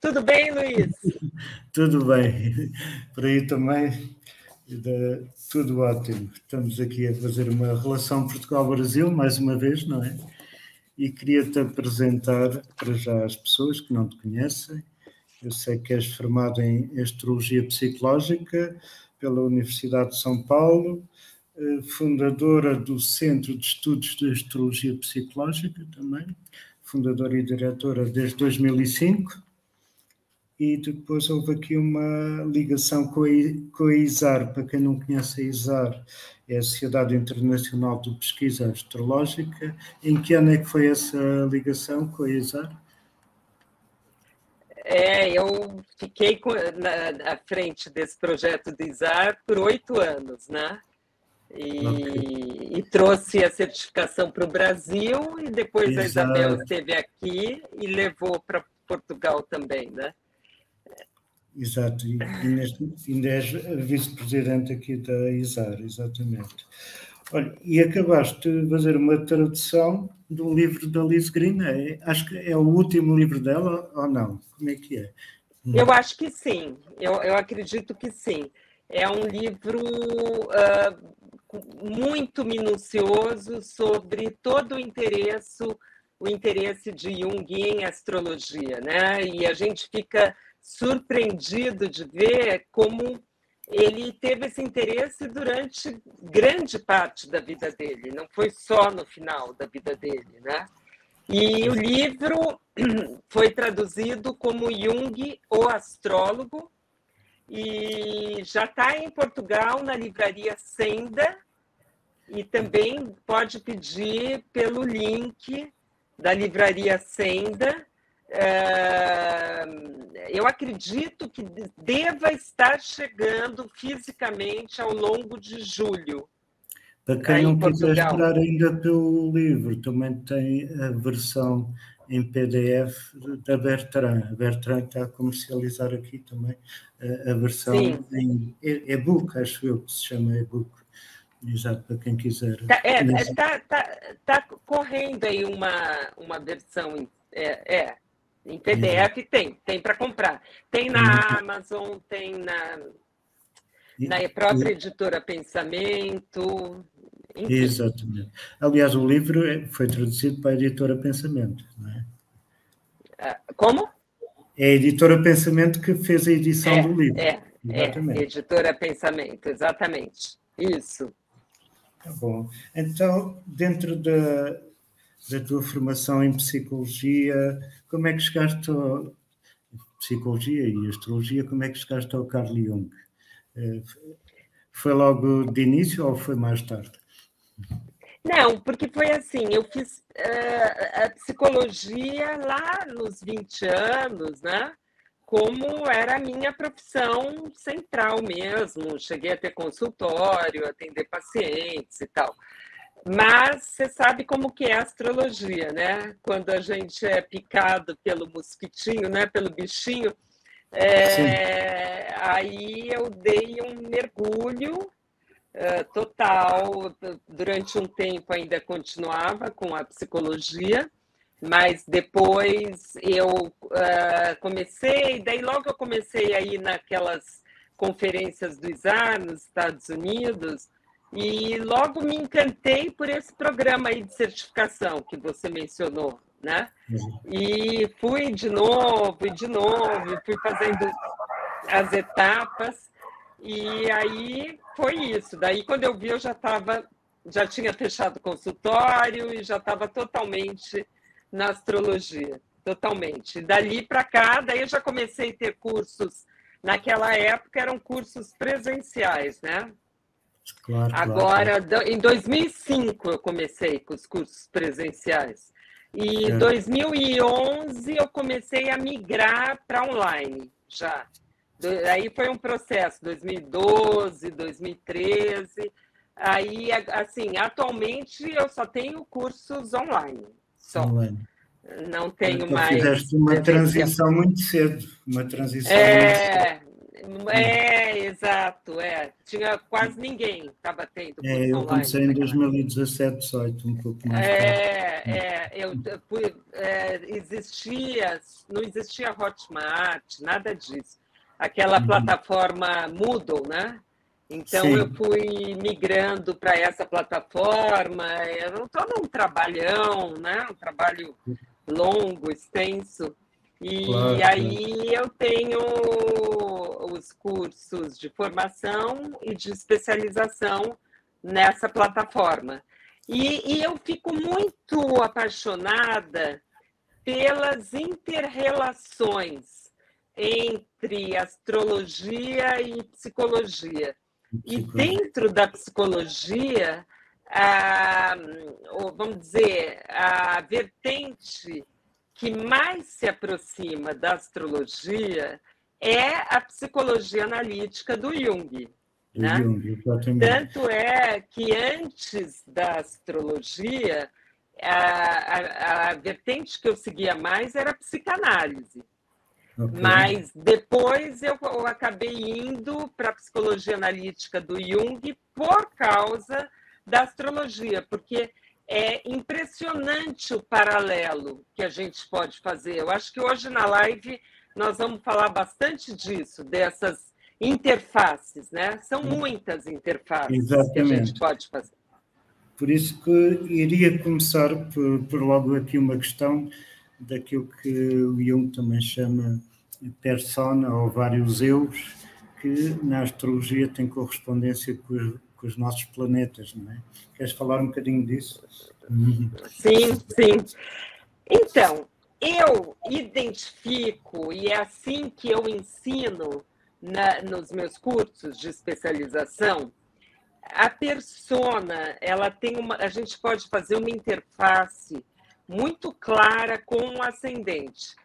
Tudo bem, Luiz? Tudo bem. Por aí também, tudo ótimo. Estamos aqui a fazer uma relação Portugal-Brasil, mais uma vez, não é? E queria-te apresentar para já as pessoas que não te conhecem. Eu sei que és formado em Astrologia Psicológica pela Universidade de São Paulo, fundadora do Centro de Estudos de Astrologia Psicológica também, fundadora e diretora desde 2005, e depois houve aqui uma ligação com a ISAR. Para quem não conhece a ISAR, é a Sociedade Internacional de Pesquisa Astrológica. Em que ano é que foi essa ligação com a ISAR? Eu fiquei à frente desse projeto do ISAR por 8 anos, né? E trouxe a certificação para o Brasil, e depois a Isabel esteve aqui e levou para Portugal também, né? Exato, e ainda és vice-presidente aqui da ISAR, exatamente. Olha, e acabaste de fazer uma tradução do livro da Liz Green, acho que é o último livro dela, ou não? Como é que é? Eu acho que sim, eu acredito que sim. É um livro muito minucioso sobre todo o interesse de Jung em astrologia, né? E a gente fica surpreendido de ver como ele teve esse interesse durante grande parte da vida dele, não foi só no final da vida dele, né? E o livro foi traduzido como Jung, o Astrólogo, e já está em Portugal, na livraria Senda, e também pode pedir pelo link da livraria Senda. Eu acredito que deva estar chegando fisicamente ao longo de julho. Para quem não quiser esperar ainda pelo livro, também tem a versão em PDF da Bertrand. A Bertrand está a comercializar aqui também a versão em e-book, acho eu que se chama e-book. Exato, para quem quiser. Tá correndo aí uma versão em PDF, tem para comprar. Tem na Amazon, tem na própria editora Pensamento. Enfim. Exatamente. Aliás, o livro foi traduzido para a editora Pensamento, não é? Como? É a editora Pensamento que fez a edição do livro. Exatamente. Editora Pensamento, exatamente. Isso. Tá bom. Então, dentro da tua formação em psicologia, como é que chegaste ao psicologia e astrologia, como é que chegaste ao Carl Jung? Foi logo de início ou foi mais tarde? Não, porque foi assim, eu fiz a psicologia lá nos 20 anos, né? Como era a minha profissão central mesmo. Cheguei a ter consultório, atender pacientes e tal. Mas você sabe como que é a astrologia, né? Quando a gente é picado pelo mosquitinho, né? Pelo bichinho, aí eu dei um mergulho total. Durante um tempo ainda continuava com a psicologia, mas depois eu comecei, daí logo eu comecei a ir naquelas conferências do ISAR nos Estados Unidos, e logo me encantei por esse programa aí de certificação que você mencionou, né? E fui de novo, fui fazendo as etapas, e aí foi isso. Daí, quando eu vi, eu já tinha fechado o consultório e já estava totalmente na astrologia, totalmente. Dali para cá, daí eu já comecei a ter cursos. Naquela época eram cursos presenciais, né? Claro, Agora, em 2005 eu comecei com os cursos presenciais. E em 2011 eu comecei a migrar para online já. Aí foi um processo, 2012, 2013. Aí, assim, atualmente eu só tenho cursos online. Só. Online. Não tenho então, mais. Fizeste uma transição muito cedo. exato, tinha quase ninguém estava tendo curso eu online. comecei em 2017, 18, um pouco mais não existia Hotmart, nada disso. Aquela plataforma Moodle, né? Então, Sim. eu fui migrando para essa plataforma, era todo um trabalhão, né? Um trabalho longo, extenso. E Claro, aí eu tenho os cursos de formação e de especialização nessa plataforma. E eu fico muito apaixonada pelas inter-relações entre astrologia e psicologia. E dentro da psicologia, vamos dizer, a vertente que mais se aproxima da astrologia é a psicologia analítica do Jung. Né? Jung, tanto é que antes da astrologia, a vertente que eu seguia mais era a psicanálise. Okay. Mas depois eu acabei indo para a psicologia analítica do Jung por causa da astrologia, porque é impressionante o paralelo que a gente pode fazer. Eu acho que hoje na live nós vamos falar bastante disso, dessas interfaces, né? São muitas interfaces. Exatamente. Que a gente pode fazer. Por isso que iria começar por logo aqui uma questão daquilo que o Jung também chama persona ou vários eus, que na astrologia tem correspondência com os nossos planetas, não é? Queres falar um bocadinho disso? Sim, sim. Então, eu identifico, e é assim que eu ensino nos meus cursos de especialização, a persona, ela tem a gente pode fazer uma interface muito clara com o ascendente.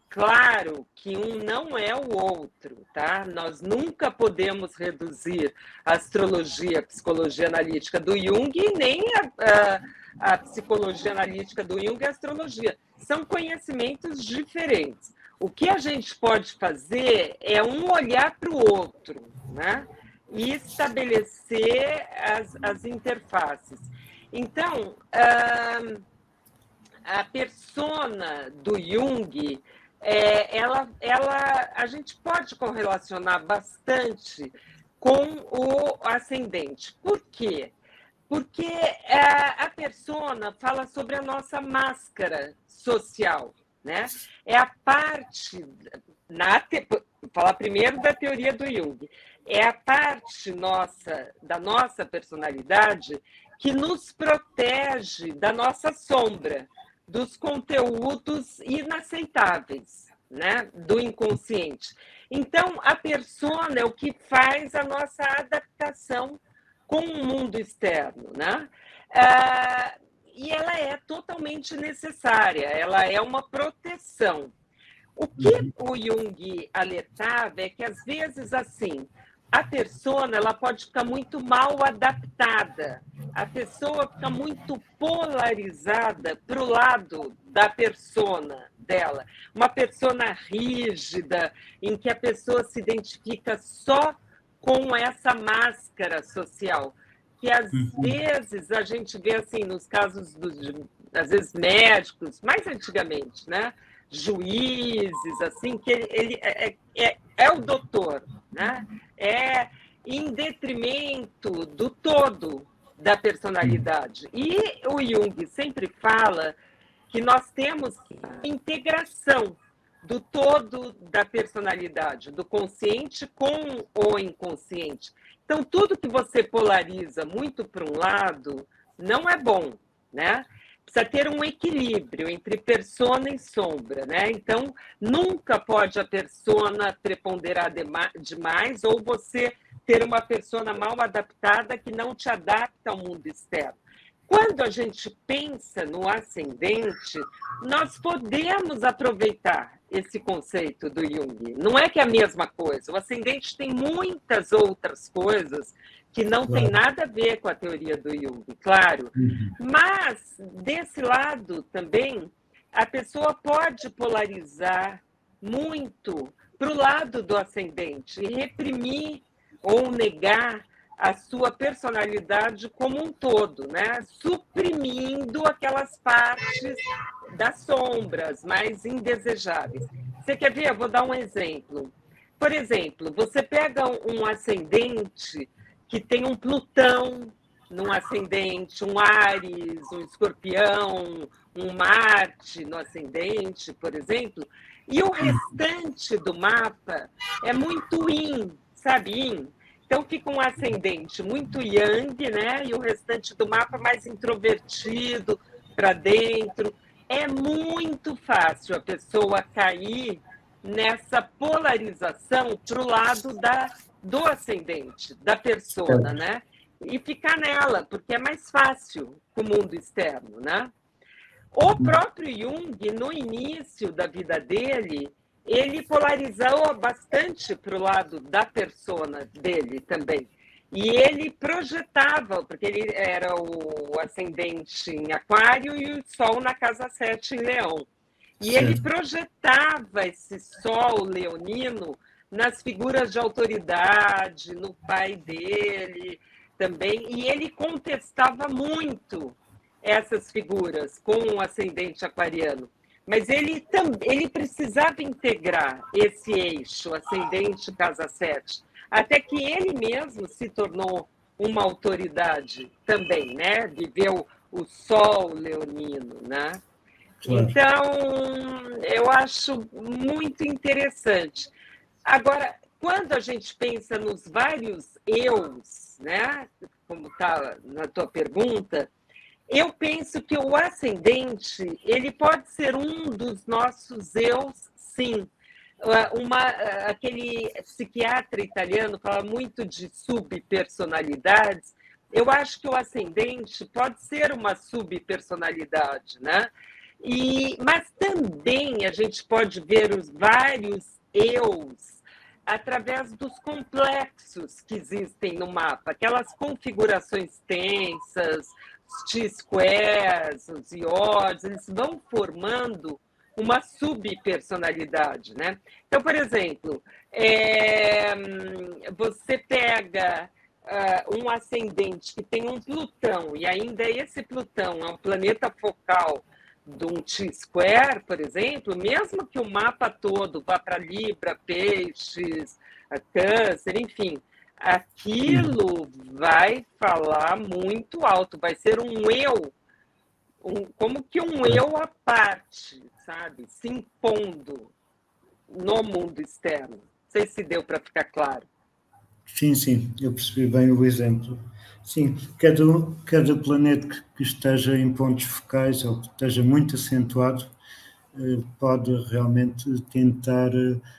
Claro que um não é o outro, tá? Nós nunca podemos reduzir a astrologia, a psicologia analítica do Jung, nem a psicologia analítica do Jung e a astrologia. São conhecimentos diferentes. O que a gente pode fazer é um olhar para o outro, né? E estabelecer as interfaces. Então, a persona do Jung, a gente pode correlacionar bastante com o ascendente. Por quê? Porque a persona fala sobre a nossa máscara social, né? É a parte, vou falar primeiro da teoria do Jung, é a parte da nossa personalidade que nos protege da nossa sombra, dos conteúdos inaceitáveis, né? Do inconsciente. Então, a persona é o que faz a nossa adaptação com o mundo externo, né? E ela é totalmente necessária, ela é uma proteção. O que o Jung alertava é que, às vezes, assim, a persona ela pode ficar muito mal adaptada, a pessoa fica muito polarizada para o lado da persona dela. Uma persona rígida, em que a pessoa se identifica só com essa máscara social, que às vezes a gente vê assim nos casos às vezes médicos, mais antigamente, né? Juízes, assim, que ele é o doutor, né? É em detrimento do todo da personalidade. E o Jung sempre fala que nós temos integração do todo da personalidade, do consciente com o inconsciente. Então, tudo que você polariza muito para um lado não é bom, né? Precisa ter um equilíbrio entre persona e sombra, né? Então, nunca pode a persona preponderar demais ou você ter uma persona mal adaptada que não te adapta ao mundo externo. Quando a gente pensa no ascendente, nós podemos aproveitar esse conceito do Jung. Não é que é a mesma coisa. O ascendente tem muitas outras coisas que não tem nada a ver com a teoria do Jung, claro. Mas, desse lado também, a pessoa pode polarizar muito para o lado do ascendente e reprimir ou negar a sua personalidade como um todo, né? Suprimindo aquelas partes das sombras mais indesejáveis. Você quer ver? Eu vou dar um exemplo. Por exemplo, você pega um ascendente que tem um Plutão num ascendente, um Áries, um Escorpião, um Marte no ascendente, por exemplo, e o restante do mapa é muito Yin, sabe? Yin. Então fica um ascendente muito Yang, né? E o restante do mapa mais introvertido, para dentro. É muito fácil a pessoa cair nessa polarização para o lado do ascendente, da persona, né? E ficar nela, porque é mais fácil com o mundo externo, né? O próprio Jung, no início da vida dele, ele polarizou bastante para o lado da persona dele também. E ele projetava, porque ele era o ascendente em Aquário e o Sol na casa 7 em Leão. E certo. Ele projetava esse Sol leonino nas figuras de autoridade, no pai dele também, e ele contestava muito essas figuras com o ascendente aquariano. Mas ele precisava integrar esse eixo, ascendente casa 7, até que ele mesmo se tornou uma autoridade também, né? Viveu o Sol leonino, né? Claro. Então, eu acho muito interessante. Agora, quando a gente pensa nos vários eus, né? Como está na tua pergunta, eu penso que o ascendente, ele pode ser um dos nossos eus, sim. Aquele psiquiatra italiano fala muito de subpersonalidades. Eu acho que o ascendente pode ser uma subpersonalidade, né? Mas também a gente pode ver os vários eus através dos complexos que existem no mapa, aquelas configurações tensas, os T-squares, os iods, eles vão formando uma subpersonalidade, né? Então, por exemplo, você pega um ascendente que tem um Plutão, e ainda esse Plutão é um planeta focal de um T-square, por exemplo, mesmo que o mapa todo vá para Libra, Peixes, Câncer, enfim, aquilo vai falar muito alto, vai ser um eu, como que um eu à parte, sabe? Se impondo no mundo externo. Não sei se deu para ficar claro. Sim, eu percebi bem o exemplo. Sim, cada planeta que esteja em pontos focais ou que esteja muito acentuado pode realmente tentar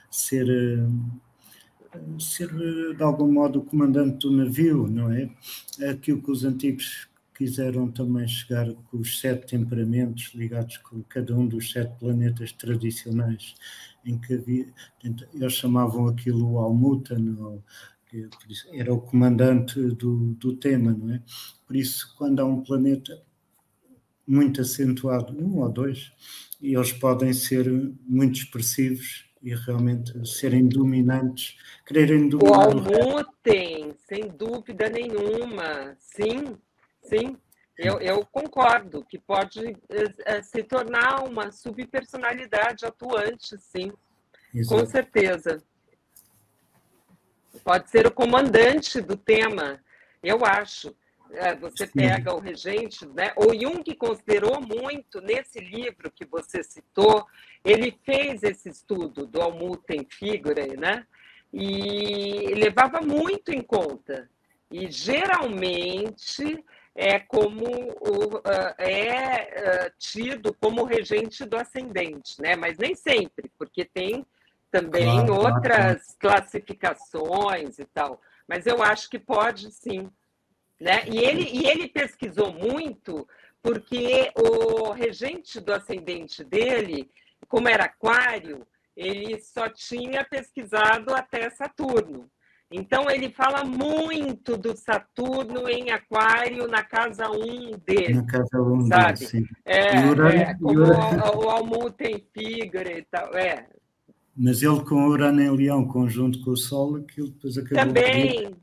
ser de algum modo o comandante do navio, não é? Aquilo que os antigos quiseram também chegar com os 7 temperamentos ligados com cada um dos 7 planetas tradicionais, em que havia, eles chamavam aquilo o Almuten, era o comandante do tema, não é? Por isso, quando há um planeta muito acentuado, um ou dois, eles podem ser muito expressivos e realmente serem dominantes, quererem dominar o Almuten, sem dúvida nenhuma, sim. Eu concordo que pode se tornar uma subpersonalidade atuante, sim, exato. Com certeza. Pode ser o comandante do tema, eu acho. Você pega o regente, né? O Jung considerou muito, nesse livro que você citou, ele fez esse estudo do Almuten Figurae, né? E levava muito em conta. E, geralmente, tido como regente do ascendente, né? Mas nem sempre, porque tem também outras classificações e tal. Mas eu acho que pode, sim. Né? E ele pesquisou muito, porque o regente do ascendente dele, como era Aquário, ele só tinha pesquisado até Saturno. Então, ele fala muito do Saturno em Aquário na casa 1 dele. Na casa 1 sabe? Dele, sim. Como o Almuten Figurae e tal. Mas ele com Urano em Leão, conjunto com o Sol, aquilo depois acabou também,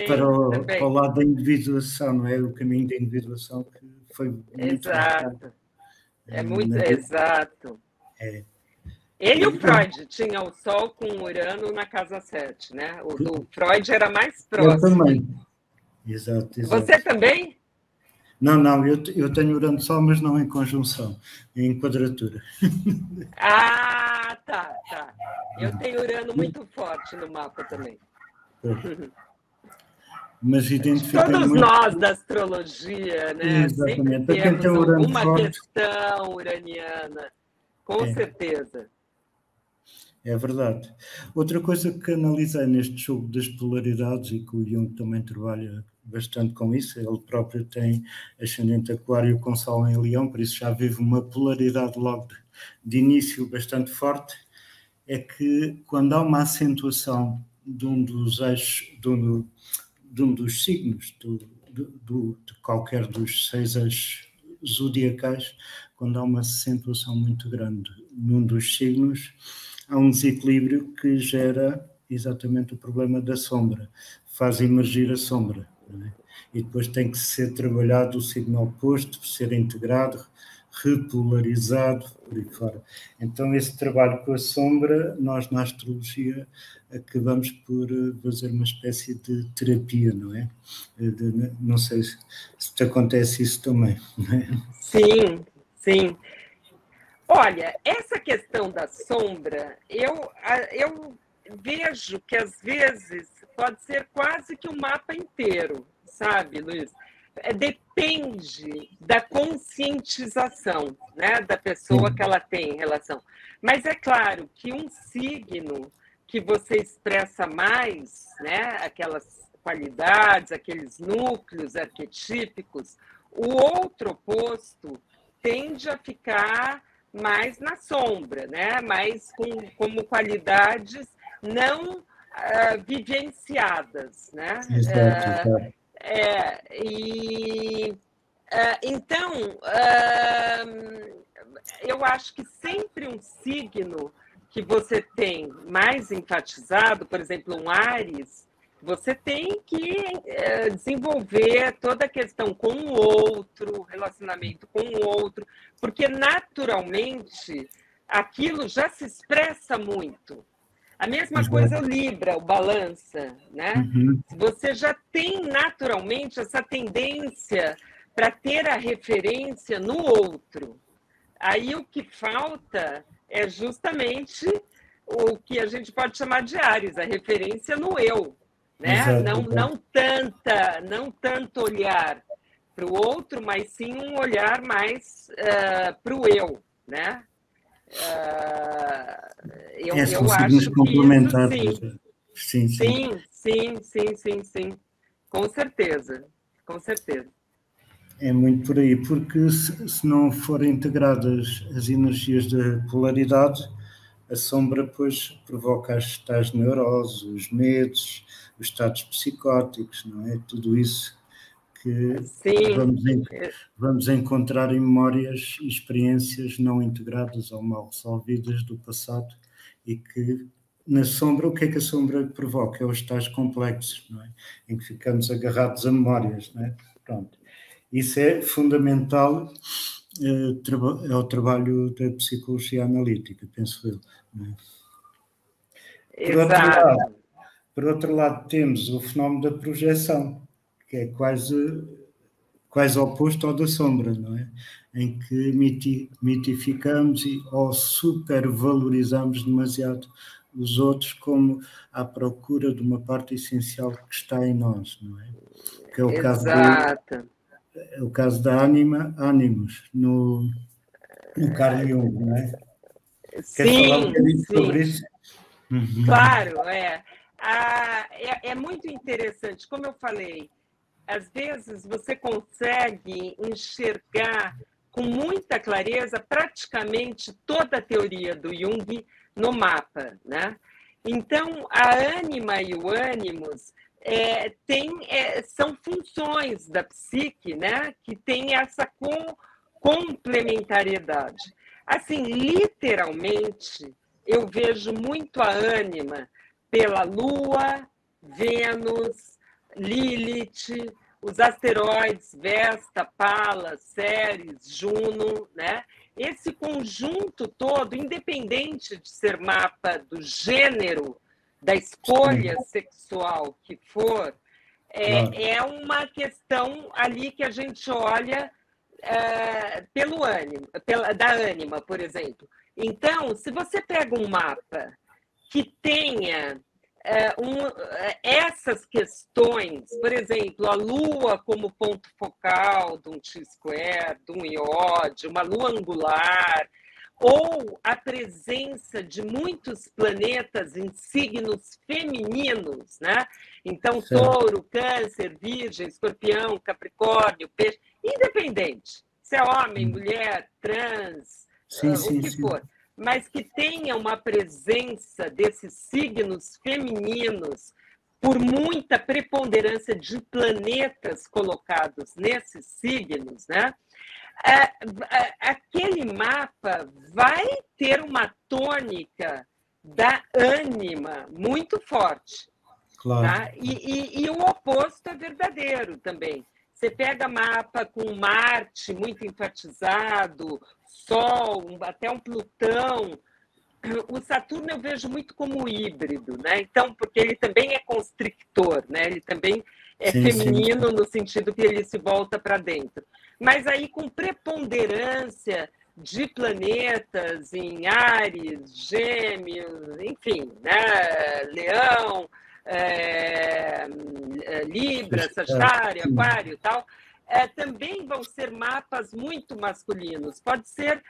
para também. o lado da individuação, não é? O caminho da individuação que foi muito marcado. Exato. É muito exato. É. Ele e o Freud tinham o Sol com Urano na casa 7, né? O do Freud era mais próximo. Eu também. Exato. Você também? Não, eu tenho Urano Sol, mas não em conjunção, em quadratura. Ah, tá. Eu tenho Urano muito forte no mapa também. Mas identifiquei todos muito... nós da astrologia, né? Exatamente. Sempre temos alguma questão uraniana, com certeza. É verdade. Outra coisa que analisei neste jogo das polaridades, e que o Jung também trabalha bastante com isso, ele próprio tem ascendente Aquário com Sol em Leão, por isso já vive uma polaridade logo de início bastante forte, é que quando há uma acentuação de um dos eixos, de um dos signos, de qualquer dos 6 eixos zodiacais, quando há uma acentuação muito grande num dos signos, há um desequilíbrio que gera exatamente o problema da sombra, faz emergir a sombra, não é? E depois tem que ser trabalhado o signo oposto, ser integrado, repolarizado, por aí fora. Então, esse trabalho com a sombra, nós na astrologia acabamos por fazer uma espécie de terapia, não é? Não sei se te acontece isso também, não é? Sim. Olha, essa questão da sombra, eu vejo que às vezes pode ser quase que o mapa inteiro, sabe, Luiz? Depende da conscientização, né, da pessoa que ela tem em relação. Mas é claro que um signo que você expressa mais, né, aquelas qualidades, aqueles núcleos arquetípicos, o outro oposto tende a ficar mais na sombra, né? Mais como qualidades não vivenciadas, né? Exato. Então, eu acho que sempre um signo que você tem mais enfatizado, por exemplo, um Áries, você tem que desenvolver toda a questão com o outro, relacionamento com o outro, porque naturalmente aquilo já se expressa muito. A mesma coisa o Libra, o Balança, né? Você já tem naturalmente essa tendência para ter a referência no outro. Aí o que falta é justamente o que a gente pode chamar de Áries, a referência no eu. Né? Não tanto olhar para o outro, mas sim um olhar mais para o eu, né? Eu acho que isso sim, com certeza. É muito por aí, porque se não forem integradas as energias da polaridade, a sombra depois provoca as tais neuroses, os medos, os estados psicóticos, não é? Tudo isso que vamos encontrar em memórias e experiências não integradas ou mal resolvidas do passado e que na sombra, o que é que a sombra provoca? É os tais complexos, não é? Em que ficamos agarrados a memórias, não é? Pronto. Isso é fundamental, é o trabalho da psicologia analítica, penso eu. Não é? Por outro lado, temos o fenómeno da projeção, que é quase oposto ao da sombra, não é? Em que mitificamos ou supervalorizamos demasiado os outros como à procura de uma parte essencial que está em nós, não é? Que é o caso da Animus, no Carl Jung, não é? Queres falar um bocadinho sobre isso? Claro, é muito interessante. Como eu falei, às vezes você consegue enxergar com muita clareza praticamente toda a teoria do Jung no mapa, né? Então, a ânima e o ânimos são funções da psique, né? Que tem essa complementariedade. Assim, literalmente, eu vejo muito a ânima pela Lua, Vênus, Lilith, os asteroides Vesta, Pallas, Ceres, Juno, né? Esse conjunto todo, independente de ser mapa do gênero, da escolha sexual que for, é uma questão ali que a gente olha pelo ânimo, da ânima, por exemplo. Então, se você pega um mapa que tenha essas questões, por exemplo, a Lua como ponto focal de um T-square, de um iode, uma Lua angular, ou a presença de muitos planetas em signos femininos, né? Então, Touro, Câncer, Virgem, Escorpião, Capricórnio, Peixe, independente, se é homem, mulher, trans, o que for, mas que tenha uma presença desses signos femininos por muita preponderância de planetas colocados nesses signos, né? Aquele mapa vai ter uma tônica da ânima muito forte. Claro. Tá? E o oposto é verdadeiro também. Você pega mapa com Marte muito enfatizado, Sol, até um Plutão. O Saturno eu vejo muito como híbrido, né? Então, porque ele também é constrictor, né? Ele também é feminino no sentido que ele se volta para dentro. Mas aí com preponderância de planetas em Áries, Gêmeos, enfim, né? Leão, Libra, Sagitário, Aquário e tal, também vão ser mapas muito masculinos. Pode ser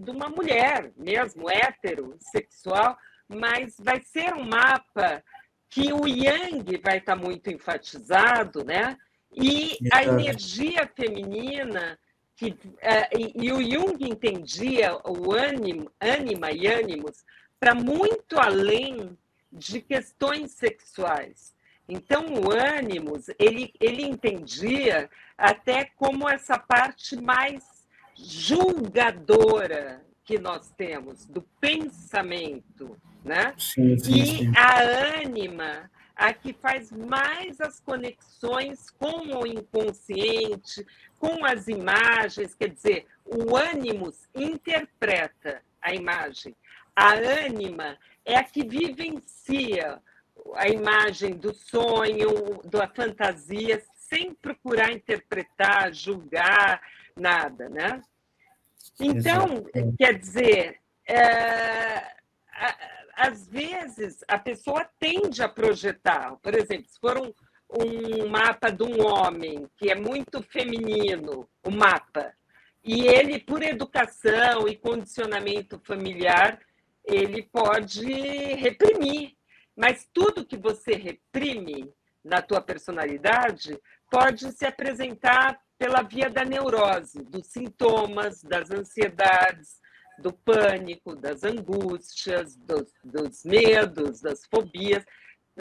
de uma mulher mesmo, heterossexual, mas vai ser um mapa que o Yang vai estar muito enfatizado, né? E a energia feminina, e o Jung entendia o ânima e ânimos para muito além de questões sexuais. Então, o ânimos, ele entendia até como essa parte mais julgadora que nós temos, do pensamento, né? Sim. A ânima, a que faz mais as conexões com o inconsciente, com as imagens, quer dizer, o ânimos interpreta a imagem. A ânima é a que vivencia a imagem do sonho, da fantasia, sem procurar interpretar, julgar, nada, né? Então, quer dizer, às vezes a pessoa tende a projetar, por exemplo, se for um mapa de um homem que é muito feminino, o mapa, e ele, por educação e condicionamento familiar, ele pode reprimir, mas tudo que você reprime na tua personalidade pode se apresentar pela via da neurose, dos sintomas, das ansiedades, do pânico, das angústias, dos medos, das fobias.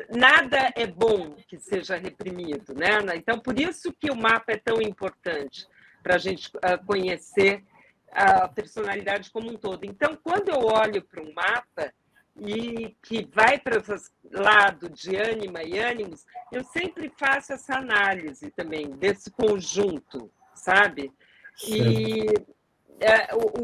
Nada é bom que seja reprimido, né? Então, por isso que o mapa é tão importante para a gente conhecer a personalidade como um todo. Então, quando eu olho para um mapa e que vai para esse lado de ânima e ânimos, eu sempre faço essa análise também desse conjunto, sabe? E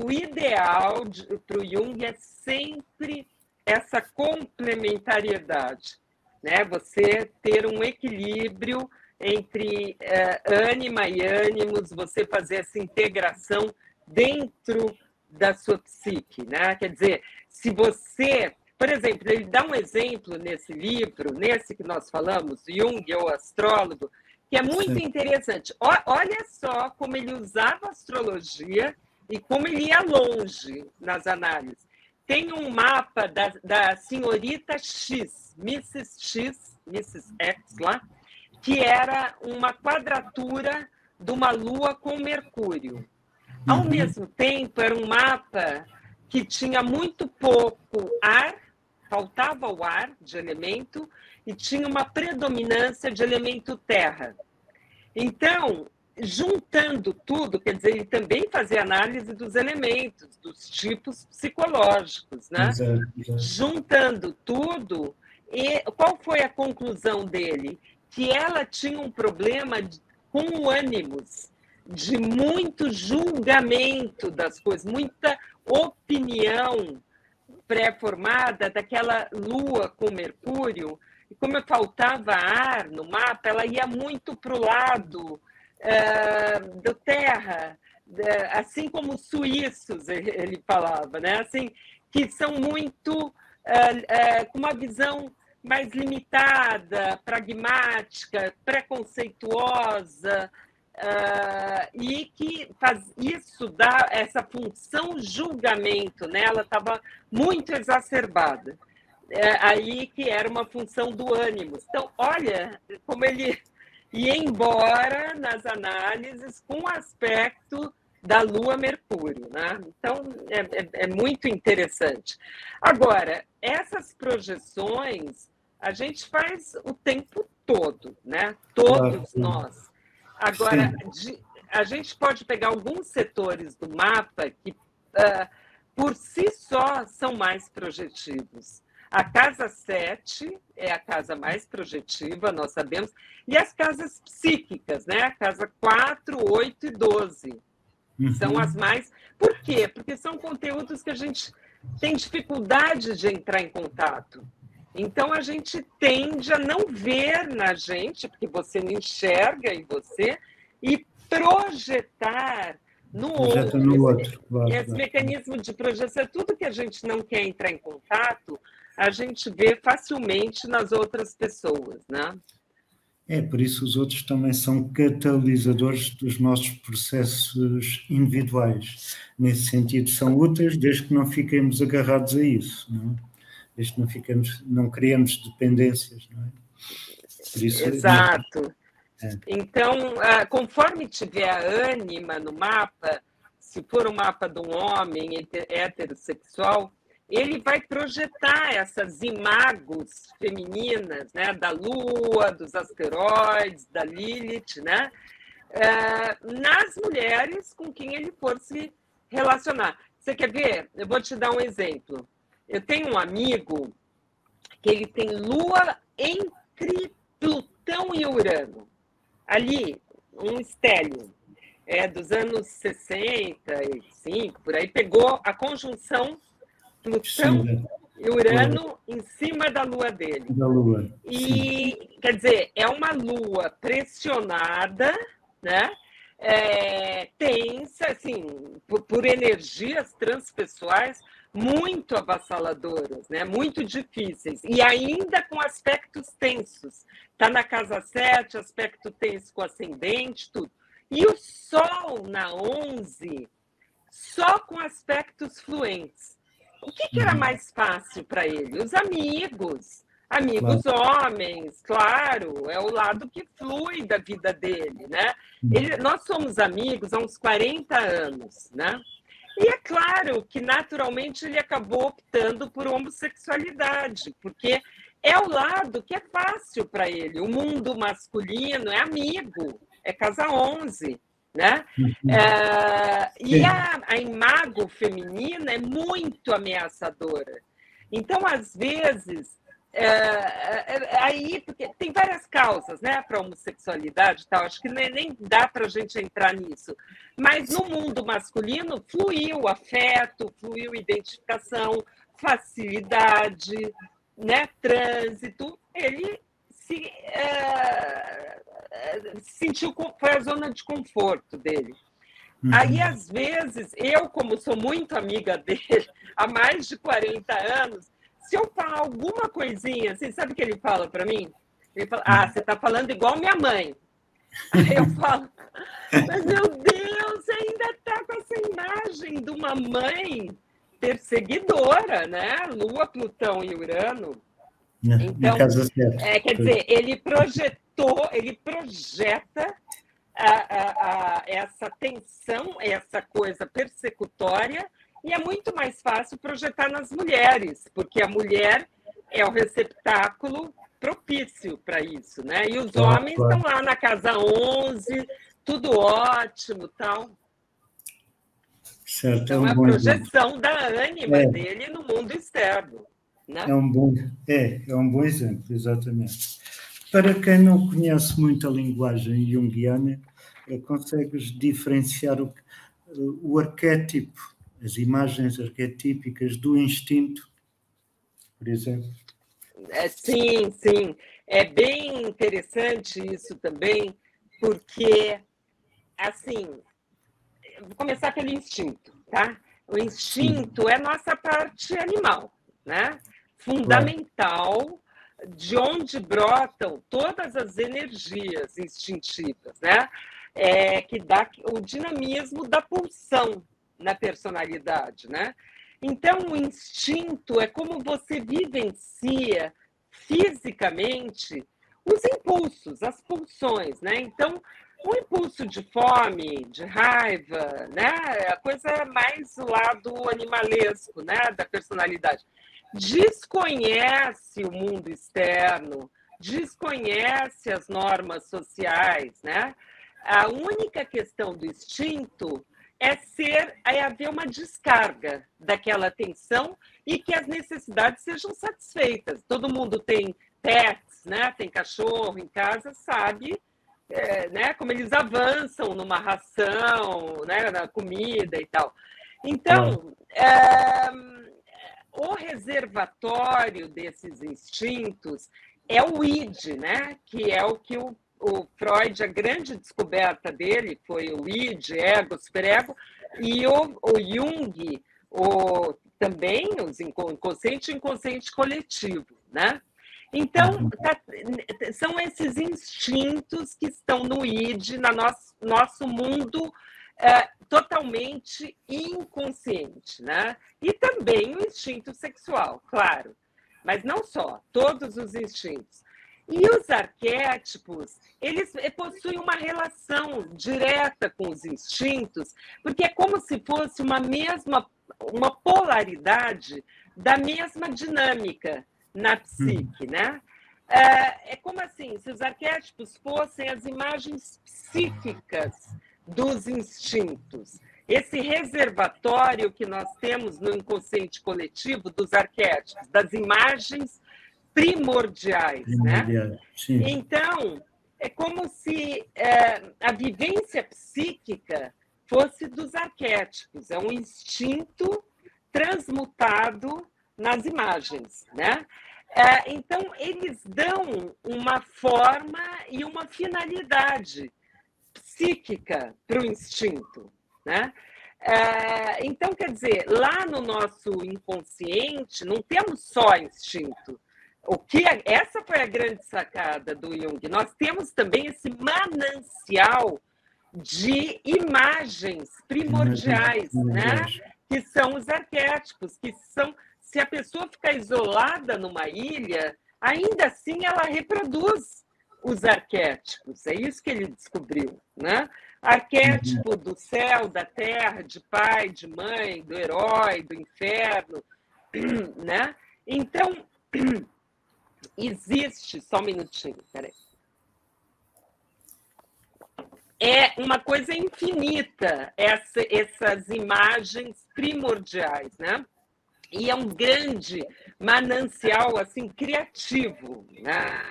o ideal para o Jung é sempre essa complementariedade, né? Você ter um equilíbrio entre ânima e ânimos, você fazer essa integração dentro da sua psique, né? Quer dizer, se você, por exemplo, ele dá um exemplo nesse livro, nesse que nós falamos, Jung, o astrólogo, que é muito interessante. Olha só como ele usava a astrologia e como ele ia longe nas análises. Tem um mapa da senhorita X, Mrs. X lá, que era uma quadratura de uma lua com Mercúrio. Ao mesmo tempo, era um mapa que tinha muito pouco ar, faltava o ar de elemento, e tinha uma predominância de elemento terra. Então, juntando tudo, quer dizer, ele também fazia análise dos elementos, dos tipos psicológicos, né? Exato, exato. Juntando tudo, e qual foi a conclusão dele? Que ela tinha um problema com o ânimos, de muito julgamento das coisas, muita opinião pré-formada daquela Lua com Mercúrio, e como faltava ar no mapa, ela ia muito para o lado do Terra, assim como os suíços, ele falava, né? Assim, que são muito com uma visão mais limitada, pragmática, preconceituosa, e que isso dá essa função julgamento nela, estava muito exacerbada. Aí que era uma função do ânimo. Então, olha como ele ia embora nas análises com o aspecto da Lua-Mercúrio, né? Então, é muito interessante. Agora, essas projeções a gente faz o tempo todo, né? Todos nós. Agora, a gente pode pegar alguns setores do mapa que, por si só, são mais projetivos. A casa 7 é a casa mais projetiva, nós sabemos, e as casas psíquicas, né? A casa 4, 8 e 12. São as mais... Por quê? Porque são conteúdos que a gente tem dificuldade de entrar em contato. Então, a gente tende a não ver na gente, porque você não enxerga em você, e projetar no outro. Claro, esse mecanismo de projeção, tudo que a gente não quer entrar em contato, a gente vê facilmente nas outras pessoas, né? Por isso os outros também são catalisadores dos nossos processos individuais. Nesse sentido, são úteis desde que não fiquemos agarrados a isso, não é? Desde que não criemos dependências, não é? Por isso, exato. Então, conforme tiver a ânima no mapa, se for um mapa de um homem heterossexual, ele vai projetar essas imagos femininas, né, da Lua, dos asteroides, da Lilith, né, nas mulheres com quem ele for se relacionar. Você quer ver? Eu vou te dar um exemplo. Eu tenho um amigo que ele tem Lua entre Plutão e Urano. Ali, um estélio, dos anos 65, por aí, pegou a conjunção Plutão e Urano em cima da Lua dele. Da Lua. E, quer dizer, é uma Lua pressionada, né? Tensa, assim, por energias transpessoais muito avassaladoras, né? Muito difíceis, e ainda com aspectos tensos. Está na casa 7, aspecto tenso com ascendente, tudo. E o Sol na 11, só com aspectos fluentes. O que era mais fácil para ele? Os amigos. Amigos homens, claro, é o lado que flui da vida dele, né? Nós somos amigos há uns 40 anos, né? E é claro que, naturalmente, ele acabou optando por homossexualidade, porque é o lado que é fácil para ele. O mundo masculino é amigo, é casa 11, né? E a imago feminina é muito ameaçadora. Então, às vezes, aí, porque tem várias causas, né, para a homossexualidade e tal, acho que nem dá para a gente entrar nisso, mas no mundo masculino fluiu afeto, fluiu identificação, facilidade, né, trânsito, ele se sentiu, foi a zona de conforto dele. Aí, às vezes, eu, como sou muito amiga dele há mais de 40 anos, se eu falar alguma coisinha, assim, sabe o que ele fala para mim? Ele fala, você está falando igual minha mãe. Aí eu falo, mas meu Deus, você ainda está com essa imagem de uma mãe perseguidora, né? Lua, Plutão e Urano. Então, quer dizer, ele projeta essa tensão, essa coisa persecutória, e é muito mais fácil projetar nas mulheres, porque a mulher é o receptáculo propício para isso, né? E os homens estão lá na casa 11, tudo ótimo, tal. Certo, Então, é a projeção da ânima dele no mundo externo. Né? É um bom exemplo, exatamente. Para quem não conhece muito a linguagem junguiana, consegues diferenciar o arquétipo, as imagens arquetípicas do instinto, por exemplo? Sim, sim. É bem interessante isso também, porque, assim, vou começar pelo instinto, tá? O instinto é a nossa parte animal, né? Fundamental, de onde brotam todas as energias instintivas, né? Que dá o dinamismo da pulsão na personalidade, né? Então, o instinto é como você vivencia fisicamente os impulsos, as pulsões, né? Então, o impulso de fome, de raiva, né? A coisa mais do lado animalesco, né? Da personalidade. Desconhece o mundo externo, desconhece as normas sociais, né? A única questão do instinto é haver uma descarga daquela tensão e que as necessidades sejam satisfeitas. Todo mundo tem pets, né? Tem cachorro em casa, sabe né? Como eles avançam numa ração, né? Na comida e tal. Então, o reservatório desses instintos é o id, né? Que é o que o Freud, a grande descoberta dele foi o id, ego, superego, e o Jung, também os inconsciente e inconsciente coletivo, né? Então, são esses instintos que estão no id, no nosso mundo totalmente inconsciente, né? E também o instinto sexual, claro, mas não só, todos os instintos. E os arquétipos, eles possuem uma relação direta com os instintos, porque é como se fosse uma polaridade da mesma dinâmica na psique, né? É como assim, se os arquétipos fossem as imagens psíquicas dos instintos, esse reservatório que nós temos no inconsciente coletivo dos arquétipos, das imagens primordiais, né? Sim. Então, é como se a vivência psíquica fosse dos arquétipos, é um instinto transmutado nas imagens, né? Então, eles dão uma forma e uma finalidade psíquica para o instinto, né? Então, quer dizer, lá no nosso inconsciente não temos só instinto. Essa foi a grande sacada do Jung. Nós temos também esse manancial de imagens primordiais, né? Que são os arquétipos, que são, se a pessoa ficar isolada numa ilha, ainda assim ela reproduz os arquétipos. É isso que ele descobriu, né? Arquétipo do céu, da terra, de pai, de mãe, do herói, do inferno, né? Então, existe, só um minutinho, peraí. É uma coisa infinita essas imagens primordiais, né? E é um grande manancial assim criativo, né?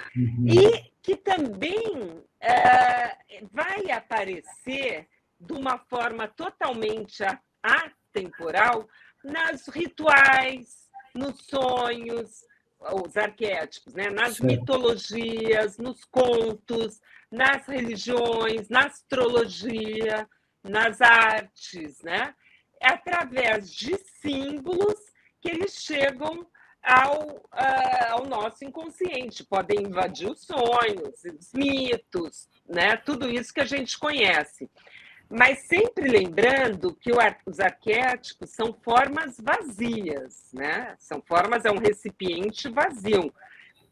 E que também vai aparecer de uma forma totalmente atemporal nos rituais, nos sonhos, os arquétipos, né? Nas mitologias, nos contos, nas religiões, na astrologia, nas artes, né? Através de símbolos que eles chegam ao nosso inconsciente, podem invadir os sonhos, os mitos, né? Tudo isso que a gente conhece. Mas sempre lembrando que os arquétipos são formas vazias, né? É um recipiente vazio,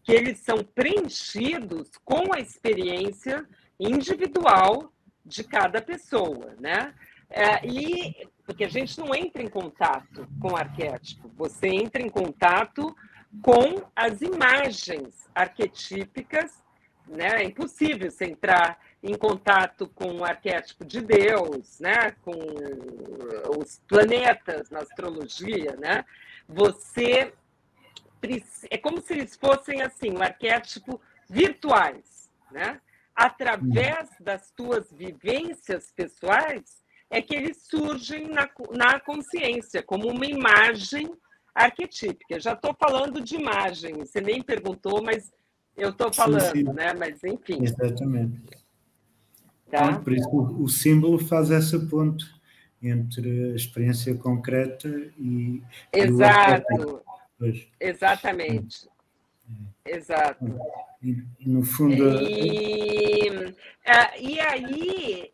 que eles são preenchidos com a experiência individual de cada pessoa, né? Porque a gente não entra em contato com o arquétipo, você entra em contato com as imagens arquetípicas, né? É impossível você entrar em contato com o arquétipo de Deus, né? Com os planetas na astrologia, né? É como se eles fossem assim, um arquétipo virtuais, né? Através das tuas vivências pessoais é que eles surgem na consciência, como uma imagem arquetípica. Já estou falando de imagem, você nem perguntou, mas eu estou falando, sim. Né? Mas enfim. Exatamente. Tá? Por isso o símbolo faz essa ponte entre a experiência concreta e exato. Exatamente. Exato. E no fundo... E aí,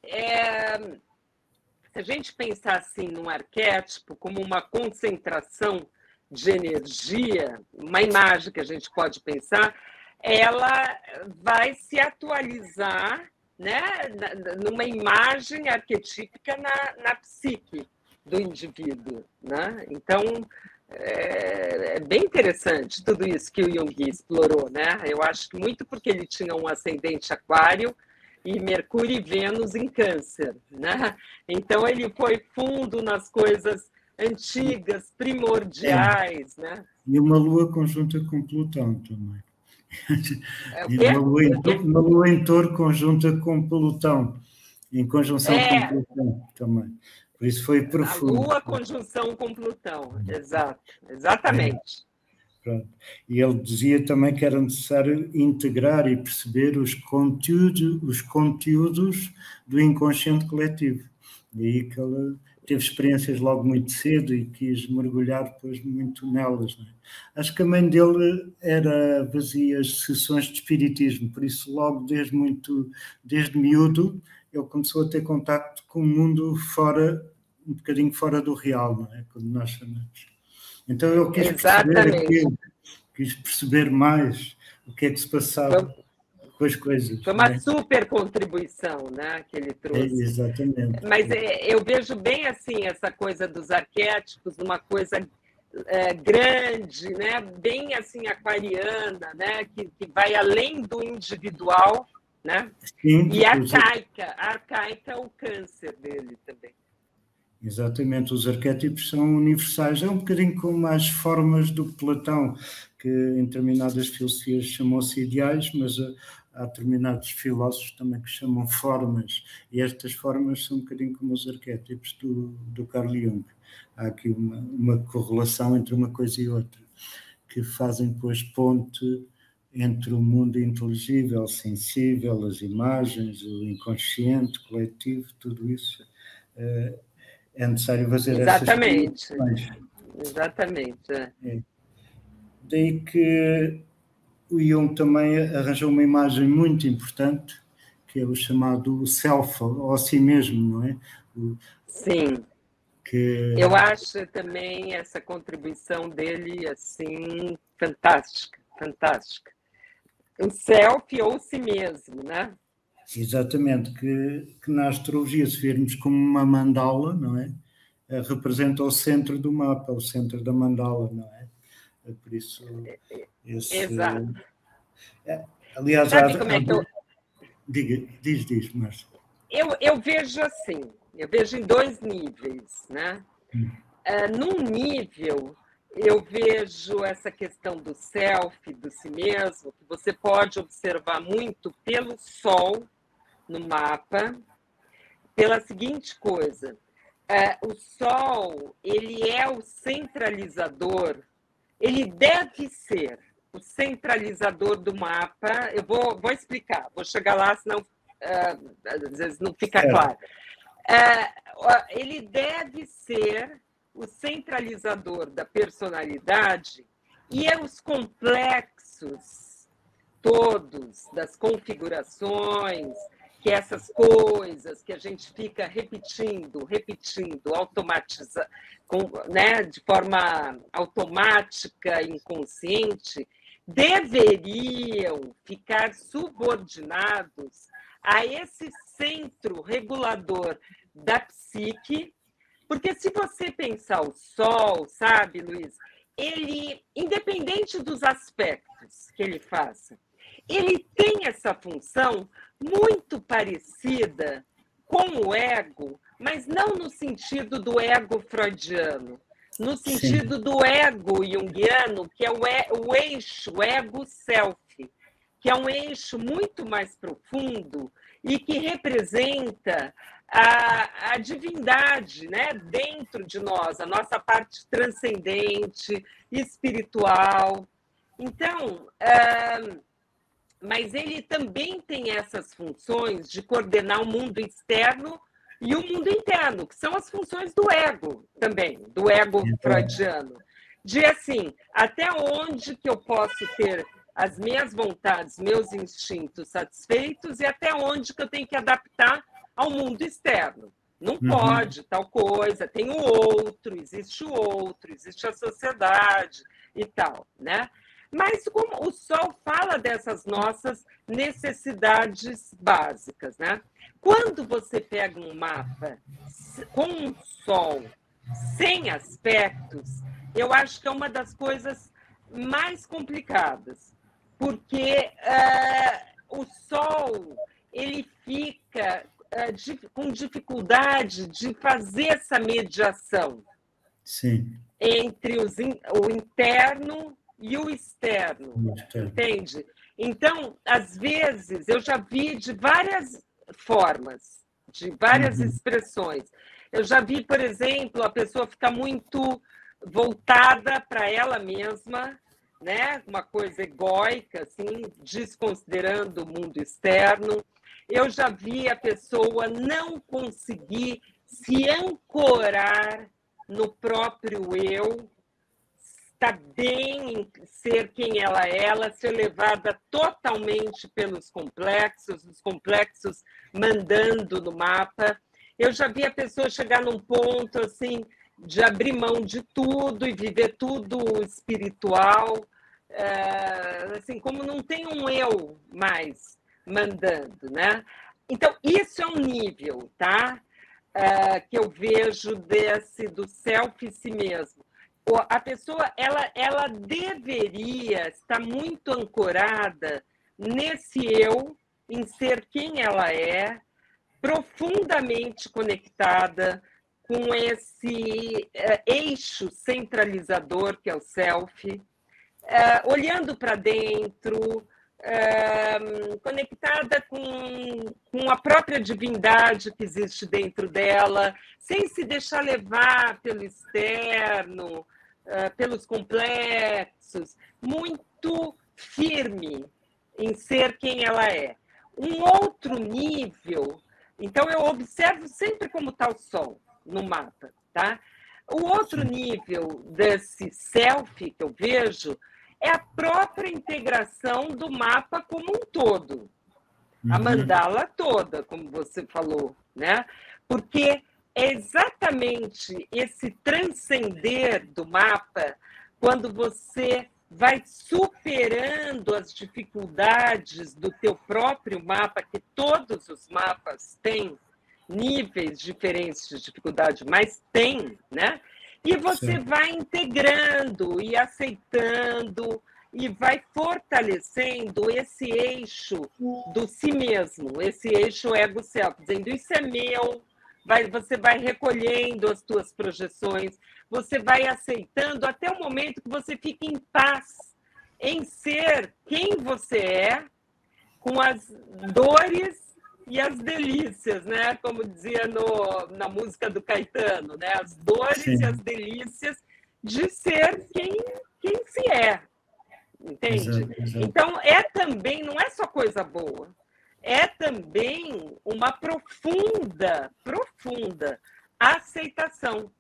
se a gente pensar assim num arquétipo como uma concentração de energia, uma imagem que a gente pode pensar, ela vai se atualizar, né, numa imagem arquetípica na psique do indivíduo, né? Então, é bem interessante tudo isso que o Jung explorou, né? Eu acho que muito porque ele tinha um ascendente aquário e Mercúrio e Vênus em Câncer, né? Então ele foi fundo nas coisas antigas, primordiais, né? E uma lua conjunta com Plutão também. Uma lua em Touro conjunta com Plutão, em conjunção com Plutão também. Por isso foi profundo. A Lua conjunção com Plutão, exatamente. Pronto. E ele dizia também que era necessário integrar e perceber os conteúdos do inconsciente coletivo. E aí que ele teve experiências logo muito cedo e quis mergulhar depois muito nelas. Não é? Acho que a mãe dele fazia as sessões de espiritismo, por isso logo desde miúdo ele começou a ter contacto com o mundo um bocadinho fora do real, não é? Quando nós chamamos. Então eu quis perceber mais o que é que se passava com as coisas. Foi uma super contribuição, né, que ele trouxe. Exatamente. Mas eu vejo bem assim essa coisa dos arquétipos, uma coisa grande, né, bem assim aquariana, né, que vai além do individual, né? Sim, e arcaica o Câncer dele também. Exatamente, os arquétipos são universais, é um bocadinho como as formas do Platão, que em determinadas filosofias chamam-se ideais, mas há determinados filósofos também que chamam formas, e estas formas são um bocadinho como os arquétipos do Carl Jung. Há aqui uma correlação entre uma coisa e outra, que fazem depois ponte entre o mundo inteligível, sensível, as imagens, o inconsciente, coletivo, tudo isso. É necessário fazer exatamente. Essas coisas. Exatamente. Daí que o Jung também arranjou uma imagem muito importante, que é o chamado self, ou a si mesmo, não é? Sim. Eu acho também essa contribuição dele, assim, fantástica. O self ou si mesmo, né? Exatamente, que na astrologia, se virmos como uma mandala, não é? Representa o centro do mapa, o centro da mandala, não é? Por isso... Exato. Aliás, sabe como é que eu... Diz, Márcia. Eu vejo assim, eu vejo em dois níveis, né? Num nível, eu vejo essa questão do self, do si mesmo, que você pode observar muito pelo Sol no mapa, pela seguinte coisa, o Sol, ele é o centralizador, ele deve ser o centralizador do mapa. Eu vou explicar, vou chegar lá, senão às vezes não fica claro. Ele deve ser o centralizador da personalidade e os complexos todos das configurações, que essas coisas que a gente fica repetindo, automatizando, né, de forma automática, inconsciente, deveriam ficar subordinados a esse centro regulador da psique, porque se você pensar o Sol, sabe, Luiz, ele, independente dos aspectos que ele faça, ele tem essa função muito parecida com o ego, mas não no sentido do ego freudiano, no sentido Sim. do ego junguiano, que é o eixo, o ego-self, que é um eixo muito mais profundo e que representa a divindade, né, dentro de nós, a nossa parte transcendente, espiritual. Então, mas ele também tem essas funções de coordenar o mundo externo e o mundo interno, que são as funções do ego também, do ego freudiano. De assim, até onde que eu posso ter as minhas vontades, meus instintos satisfeitos e até onde que eu tenho que adaptar ao mundo externo. Não pode tal coisa, tem o outro, existe a sociedade e tal, né? Mas como o Sol fala dessas nossas necessidades básicas, né? Quando você pega um mapa com um Sol sem aspectos, eu acho que é uma das coisas mais complicadas, porque o Sol ele fica com dificuldade de fazer essa mediação. Sim. Entre o interno e o externo, entende? Então, às vezes, eu já vi de várias formas, de várias expressões. Eu já vi, por exemplo, a pessoa ficar muito voltada para ela mesma, né? Uma coisa egóica, assim, desconsiderando o mundo externo. Eu já vi a pessoa não conseguir se ancorar no próprio eu, estar bem em ser quem ela ser levada totalmente pelos complexos, os complexos mandando no mapa. Eu já vi a pessoa chegar num ponto assim de abrir mão de tudo e viver tudo espiritual, assim como não tem um eu mais mandando, né? Então isso é um nível, tá? Que eu vejo do self em si mesmo. A pessoa ela deveria estar muito ancorada nesse eu, em ser quem ela é, profundamente conectada com esse eixo centralizador que é o self, olhando para dentro, conectada com a própria divindade que existe dentro dela, sem se deixar levar pelo externo, pelos complexos, muito firme em ser quem ela é. Um outro nível, então eu observo sempre como está o Sol no mapa, tá? O outro nível desse self que eu vejo é a própria integração do mapa como um todo, a mandala toda, como você falou, né? Porque é exatamente esse transcender do mapa, quando você vai superando as dificuldades do teu próprio mapa, que todos os mapas têm níveis diferentes de dificuldade, mas tem, né? E você vai integrando e aceitando e vai fortalecendo esse eixo do si mesmo, esse eixo ego-self, dizendo isso é meu, você vai recolhendo as tuas projeções, você vai aceitando até o momento que você fica em paz em ser quem você é, com as dores e as delícias, né? Como dizia na música do Caetano, né? As dores e as delícias de ser quem se é, entende? Exato. Então, também, não é só coisa boa, é também uma profunda aceitação.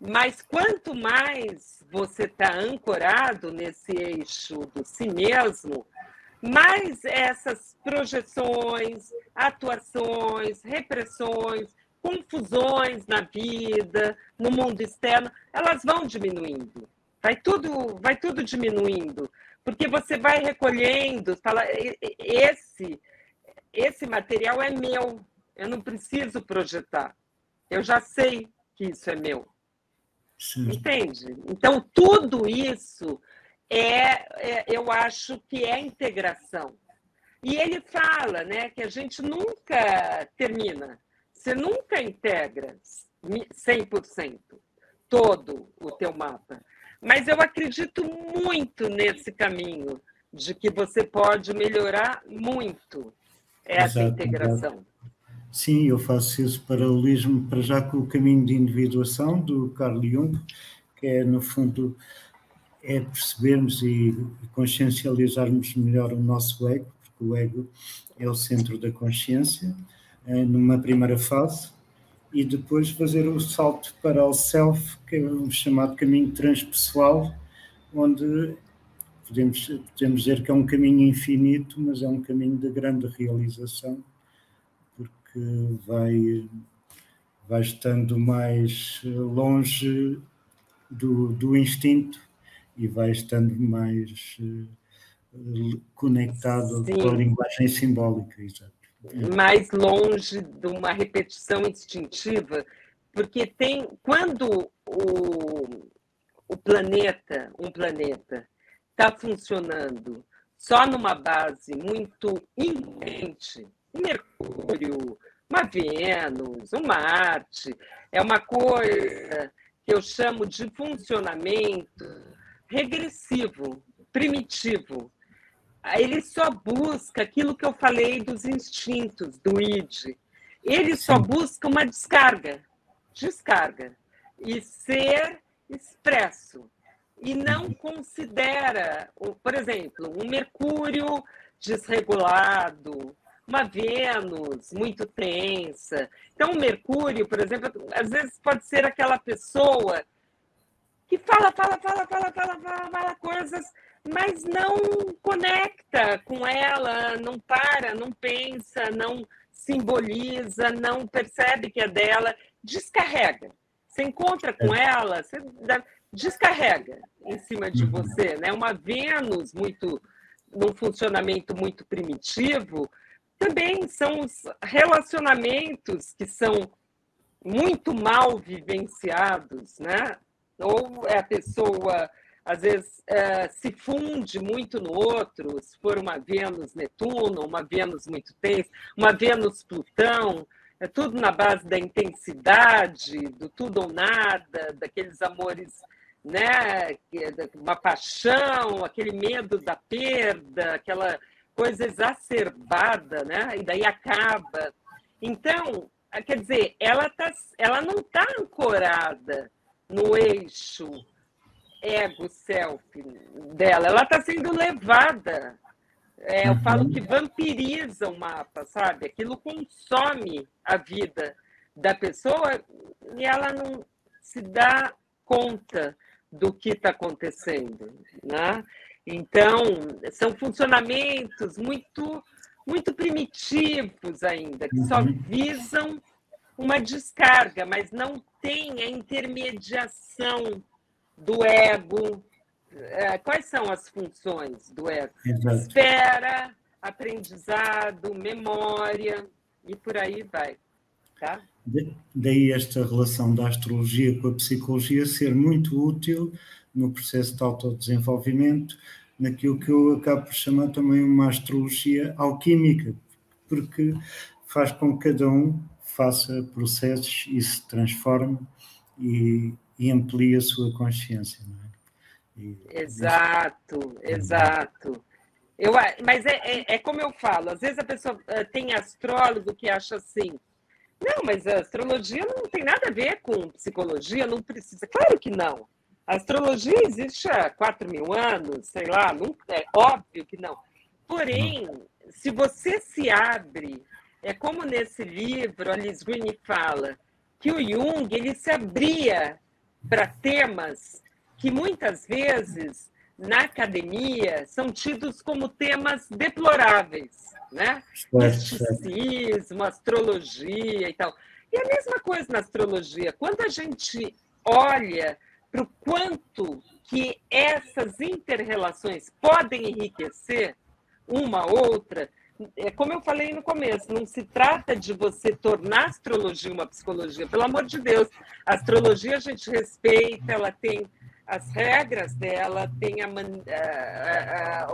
Mas quanto mais você está ancorado nesse eixo do si mesmo, mais essas projeções, atuações, repressões, confusões na vida, no mundo externo, elas vão diminuindo. Vai tudo diminuindo, porque você vai recolhendo, fala, esse material é meu, eu não preciso projetar. Eu já sei que isso é meu. Sim. Entende? Então, tudo isso eu acho que é integração. E ele fala, né, que a gente nunca termina, você nunca integra 100% todo o teu mapa. Mas eu acredito muito nesse caminho, de que você pode melhorar muito essa integração. Sim, eu faço esse paralelismo para já com o caminho de individuação do Carl Jung, que é, no fundo, é percebermos e consciencializarmos melhor o nosso ego, porque o ego é o centro da consciência, numa primeira fase, e depois fazer o salto para o self, que é o chamado caminho transpessoal, onde podemos dizer que é um caminho infinito, mas é um caminho de grande realização, porque vai estando mais longe do instinto e vai estando mais conectado com a linguagem simbólica, exato. Mais longe de uma repetição instintiva, porque quando um planeta está funcionando só numa base muito inerente, um Mercúrio, uma Vênus, um Marte, é uma coisa que eu chamo de funcionamento regressivo, primitivo. Ele só busca aquilo que eu falei dos instintos, do id. Ele só busca uma descarga, e ser expresso. E não considera, por exemplo, um Mercúrio desregulado, uma Vênus muito tensa. Então, o Mercúrio, por exemplo, às vezes pode ser aquela pessoa que fala coisas, mas não conecta com ela, não para, não pensa, não simboliza, não percebe que é dela, descarrega. Você encontra com ela, você descarrega em cima de você, né? Uma Vênus num funcionamento muito primitivo, também são os relacionamentos que são muito mal vivenciados, né? Ou a pessoa, às vezes, se funde muito no outro, se for uma Vênus-Netuno, uma Vênus muito tensa, uma Vênus-Plutão, é tudo na base da intensidade, do tudo ou nada, daqueles amores, né? Uma paixão, aquele medo da perda, aquela coisa exacerbada, né? E daí acaba. Então, quer dizer, ela não está ancorada no eixo ego-self dela, ela está sendo levada. Eu falo que vampiriza o mapa, sabe? Aquilo consome a vida da pessoa e ela não se dá conta do que está acontecendo, né? Então, são funcionamentos muito, muito primitivos ainda, que só visam uma descarga, mas não tem a intermediação do ego. Quais são as funções do ego? Exato. Espera, aprendizado, memória, e por aí vai. Tá? Daí esta relação da astrologia com a psicologia ser muito útil no processo de autodesenvolvimento, naquilo que eu acabo por chamar também uma astrologia alquímica, porque faz com que cada um faça processos e se transforme e amplie a sua consciência, não é? Exato. Mas é como eu falo, às vezes a pessoa tem astrólogo que acha assim, não, mas a astrologia não tem nada a ver com psicologia, não precisa. Claro que não. A astrologia existe há 4.000 anos, sei lá, é óbvio que não. Porém, se você se abre, é como nesse livro, a Liz Green fala, que o Jung ele se abria para temas que muitas vezes na academia são tidos como temas deploráveis, né? Misticismo, astrologia e tal. E a mesma coisa na astrologia. Quando a gente olha para o quanto que essas inter-relações podem enriquecer uma outra, como eu falei no começo, não se trata de você tornar a astrologia uma psicologia. Pelo amor de Deus, a astrologia a gente respeita, ela tem as regras dela, tem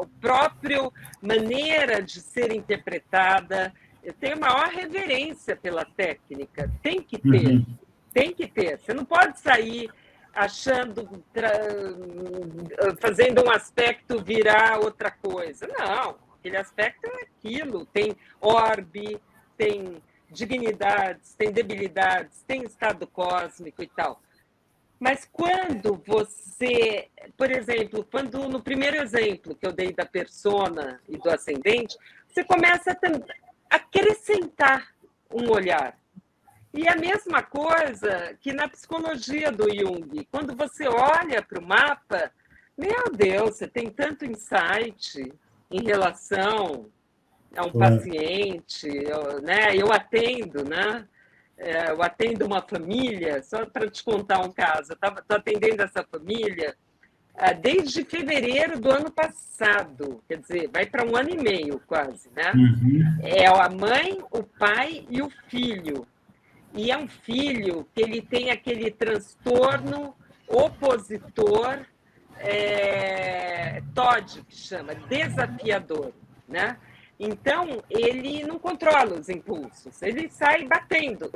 o próprio maneira de ser interpretada. Eu tenho a maior reverência pela técnica, tem que ter, tem que ter. Você não pode sair achando, fazendo um aspecto virar outra coisa. Não, aquele aspecto é aquilo, tem orbe, tem dignidades, tem debilidades, tem estado cósmico e tal. Mas quando você, por exemplo, quando no primeiro exemplo que eu dei da persona e do ascendente, você começa a acrescentar um olhar. E a mesma coisa que na psicologia do Jung, quando você olha para o mapa, meu Deus, você tem tanto insight em relação a um paciente, né? Eu atendo, né? Eu atendo uma família, só para te contar um caso, eu estou atendendo essa família desde fevereiro do ano passado, quer dizer, vai para 1 ano e meio quase, né? É a mãe, o pai e o filho. E é um filho que ele tem aquele transtorno opositor, TOD, que chama, desafiador, né? Então, ele não controla os impulsos, ele sai batendo.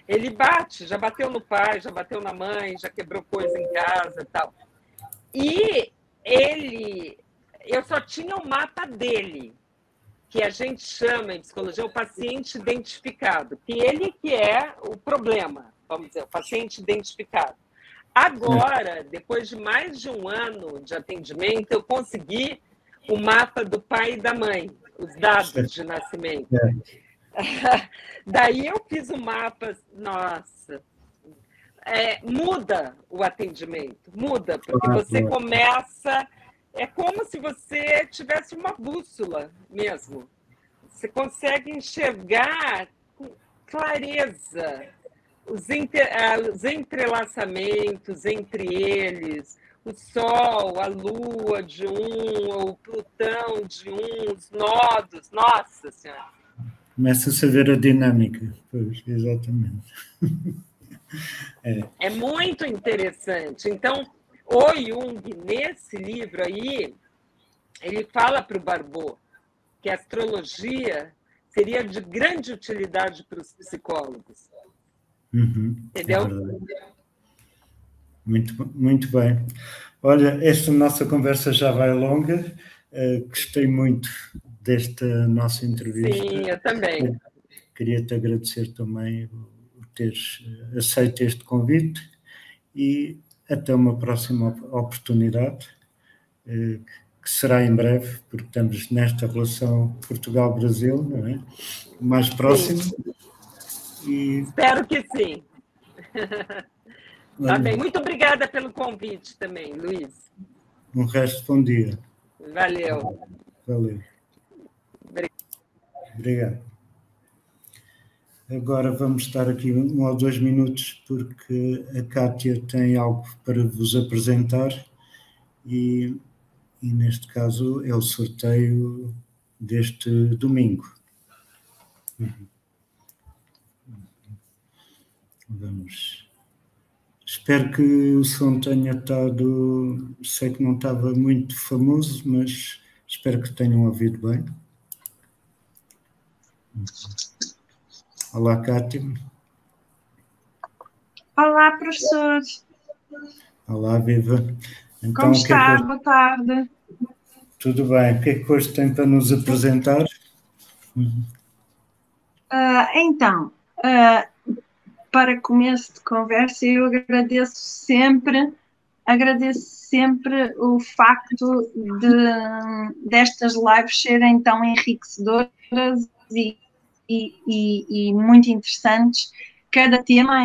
Ele bate, já bateu no pai, já bateu na mãe, já quebrou coisa em casa e tal. E eu só tinha o mapa dele, que a gente chama em psicologia o paciente identificado, que ele que é o problema, vamos dizer, o paciente identificado. Agora, depois de mais de 1 ano de atendimento, eu consegui o mapa do pai e da mãe, os dados de nascimento. Daí eu fiz o mapa, nossa, muda o atendimento, muda, porque você começa, é como se você tivesse uma bússola mesmo. Você consegue enxergar com clareza os entrelaçamentos entre eles, o Sol, a Lua de um, o Plutão de um, os nodos, nossa Senhora. Começa-se a ver a dinâmica, pois, exatamente. É muito interessante. Então, o Jung, nesse livro aí, ele fala para o Barbot que a astrologia seria de grande utilidade para os psicólogos. Entendeu? Muito, muito bem. Olha, esta nossa conversa já vai longa. Gostei muito desta nossa entrevista. Sim, eu também. Queria-te agradecer também o teres aceito este convite e até uma próxima oportunidade, que será em breve, porque estamos nesta relação Portugal-Brasil, não é? Mais próximo. E... Espero que sim. Tá bem. Muito obrigada pelo convite também, Luiz. Um resto de bom dia. Valeu. Valeu. Obrigado. Agora vamos estar aqui 1 ou 2 minutos, porque a Kátia tem algo para vos apresentar e neste caso é o sorteio deste domingo. Vamos. Espero que o som tenha estado... Sei que não estava muito famoso, mas espero que tenham ouvido bem. Olá, Kátia. Olá, professor. Olá, Viva. Então, como está? Boa tarde. Tudo bem. O que é que hoje tem para nos apresentar? Para começo de conversa, eu agradeço sempre o facto destas lives serem tão enriquecedoras e muito interessantes. Cada tema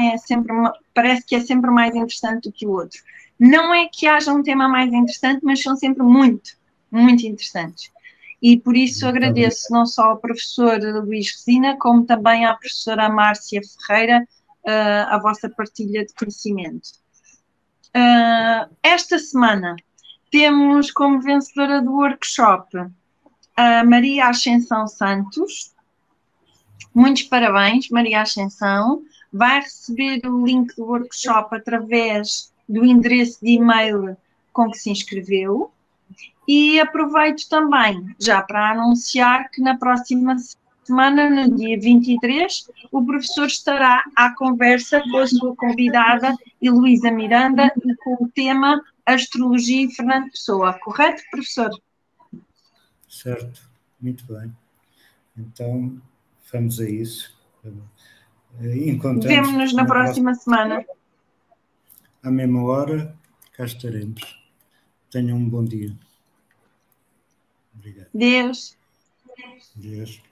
parece que é sempre mais interessante do que o outro. Não é que haja um tema mais interessante, mas são sempre muito, muito interessantes. E por isso agradeço não só ao professor Luís Resina, como também à professora Márcia Ferreira, a vossa partilha de conhecimento. Esta semana temos como vencedora do workshop a Maria Ascensão Santos. Muitos parabéns, Maria Ascensão. Vai receber o link do workshop através do endereço de e-mail com que se inscreveu. E aproveito também já para anunciar que na próxima semana, no dia 23, o professor estará à conversa com a sua convidada, Heloísa Miranda, e com o tema Astrologia e Fernando Pessoa. Correto, professor? Certo, muito bem. Então, vamos a isso. Vemo-nos na próxima semana. À mesma hora, cá estaremos. Tenham um bom dia. Obrigado. Deus. Deus.